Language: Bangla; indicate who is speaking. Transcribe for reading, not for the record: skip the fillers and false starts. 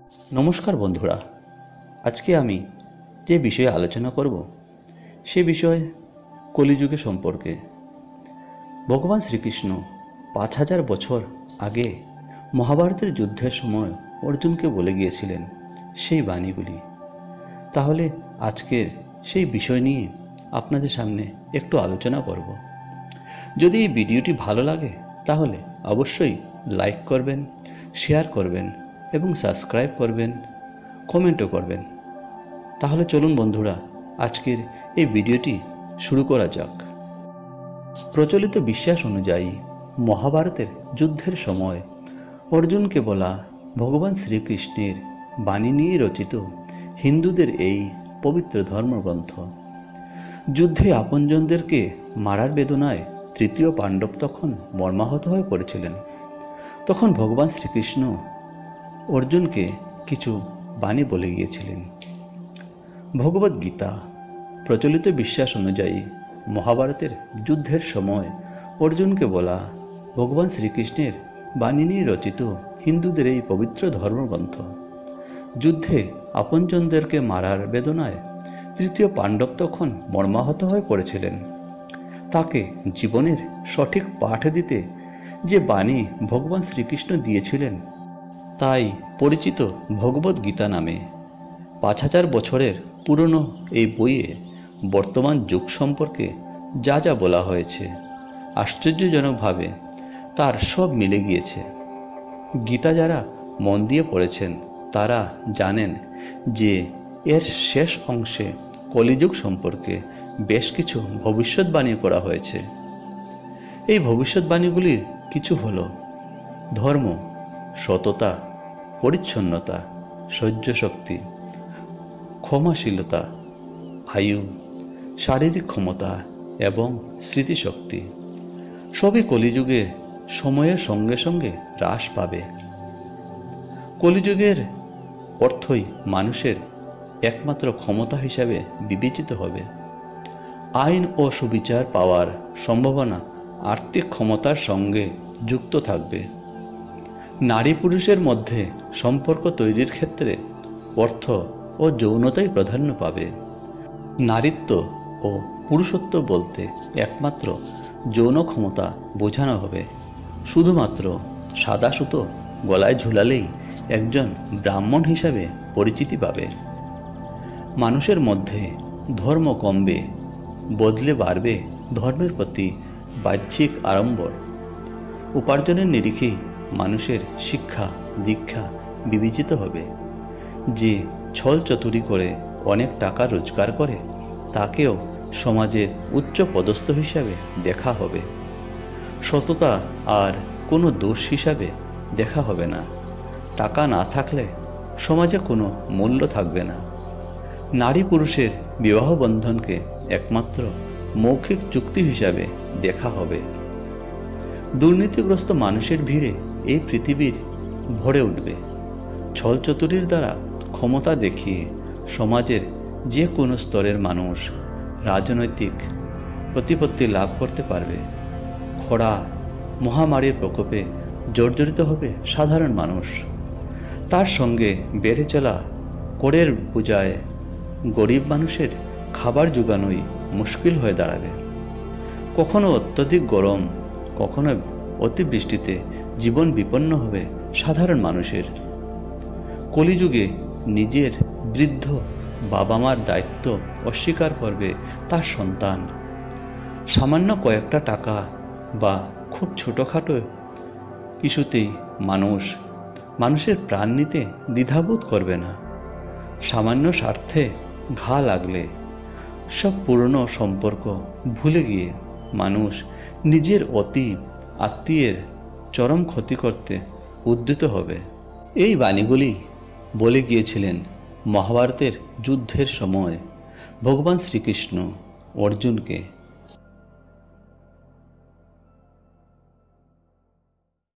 Speaker 1: নমস্কার বন্ধুরা, আজকে আমি যে বিষয়ে আলোচনা করব সে বিষয় কলিযুগে সম্পর্কে। ভগবান শ্রীকৃষ্ণ ৫,০০০ বছর আগে মহাভারতের যুদ্ধের সময় অর্জুনকে বলে গিয়েছিলেন সেই বাণীগুলি। তাহলে আজকের সেই বিষয় নিয়ে আপনাদের সামনে একটু আলোচনা করব। যদি এই ভিডিওটি ভালো লাগে তাহলে অবশ্যই লাইক করবেন, শেয়ার করবেন এবং সাবস্ক্রাইব করবেন, কমেন্টও করবেন। তাহলে চলুন বন্ধুরা, আজকের এই ভিডিওটি শুরু করা যাক। প্রচলিত বিশ্বাস অনুযায়ী মহাভারতের যুদ্ধের সময় অর্জুনকে বলা ভগবান শ্রীকৃষ্ণের বাণী নিয়ে রচিত হিন্দুদের এই পবিত্র ধর্মগ্রন্থ। যুদ্ধে আপনজনদেরকে মারার বেদনায় তৃতীয় পাণ্ডব তখন মর্মাহত হয়ে পড়েছিলেন। তখন ভগবান শ্রীকৃষ্ণ অর্জুনকে কিছু বাণী বলে গিয়েছিলেন। ভগবদ্ গীতা। প্রচলিত বিশ্বাস অনুযায়ী মহাভারতের যুদ্ধের সময় অর্জুনকে বলা ভগবান শ্রীকৃষ্ণের বাণী নিয়ে রচিত হিন্দুদের এই পবিত্র ধর্মগ্রন্থ। যুদ্ধে আপনজনদেরকে মারার বেদনায় তৃতীয় পাণ্ডব তখন মর্মাহত হয়ে পড়েছিলেন। তাকে জীবনের সঠিক পাঠ দিতে যে বাণী ভগবান শ্রীকৃষ্ণ দিয়েছিলেন তাই পরিচিত ভগবদ্ গীতা নামে। ৫,০০০ বছরের পুরনো এই বইয়ে বর্তমান যুগ সম্পর্কে যা যা বলা হয়েছে আশ্চর্যজনকভাবে তার সব মিলে গিয়েছে। গীতা যারা মন দিয়ে পড়েছেন তারা জানেন যে এর শেষ অংশে কলিযুগ সম্পর্কে বেশ কিছু ভবিষ্যৎবাণী করা হয়েছে। এই ভবিষ্যৎবাণীগুলির কিছু হল ধর্ম, সততা, পরিচ্ছন্নতা, সহ্য শক্তি, ক্ষমাশীলতা, আয়ু, শারীরিক ক্ষমতা এবং স্মৃতিশক্তি সবই কলিযুগে সময়ের সঙ্গে সঙ্গে হ্রাস পাবে। কলিযুগের অর্থই মানুষের একমাত্র ক্ষমতা হিসাবে বিবেচিত হবে। আইন ও সুবিচার পাওয়ার সম্ভাবনা আর্থিক ক্ষমতার সঙ্গে যুক্ত থাকবে। নারী পুরুষের মধ্যে সম্পর্ক তৈরির ক্ষেত্রে অর্থ ও যৌনতাই প্রাধান্য পাবে। নারীত্ব ও পুরুষত্ব বলতে একমাত্র যৌন ক্ষমতা বোঝানো হবে। শুধুমাত্র সাদা সুতো গলায় ঝুলালেই একজন ব্রাহ্মণ হিসাবে পরিচিতি পাবে। মানুষের মধ্যে ধর্ম কমবে, বদলে বাড়বে ধর্মের প্রতি বাহ্যিক আড়ম্বর। উপার্জনের নিরিখে মানুষের শিক্ষা দীক্ষা বিবেচিত হবে। যে ছল চতুরি করে অনেক টাকা রোজগার করে তাকেও সমাজের উচ্চ পদস্থ হিসাবে দেখা হবে। সততা আর কোনো দোষ হিসাবে দেখা হবে না। টাকা না থাকলে সমাজে কোনো মূল্য থাকবে না। নারী পুরুষের বিবাহ বন্ধনকে একমাত্র মৌখিক চুক্তি হিসাবে দেখা হবে। দুর্নীতিগ্রস্ত মানুষের ভিড়ে এই পৃথিবীর ভরে উঠবে। ছলচতুরির দ্বারা ক্ষমতা দেখিয়ে সমাজের যে কোনো স্তরের মানুষ রাজনৈতিক প্রতিপত্তি লাভ করতে পারবে। খরা মহামারীর প্রকোপে জর্জরিত হবে সাধারণ মানুষ। তার সঙ্গে বেড়ে চলা করের বোঝায় গরিব মানুষের খাবার জোগানোই মুশকিল হয়ে দাঁড়াবে। কখনো অত্যধিক গরম, কখনো অতিবৃষ্টিতে জীবন বিপন্ন হবে সাধারণ মানুষের। কলিযুগে নিজের বৃদ্ধ বাবা মার দায়িত্ব অস্বীকার করবে তার সন্তান। সামান্য কয়েকটা টাকা বা খুব ছোটোখাটো কিছুতেই মানুষের প্রাণ নিতে দ্বিধাবোধ করবে না। সামান্য স্বার্থে ঘা লাগলে সব পুরনো সম্পর্ক ভুলে গিয়ে মানুষ নিজের অতি আত্মীয়ের চরম ক্ষতি করতে উদ্যত হবে। এই বাণীগুলি বলে গিয়েছিলেন মহাভারতের যুদ্ধের সময় ভগবান শ্রীকৃষ্ণ অর্জুনকে।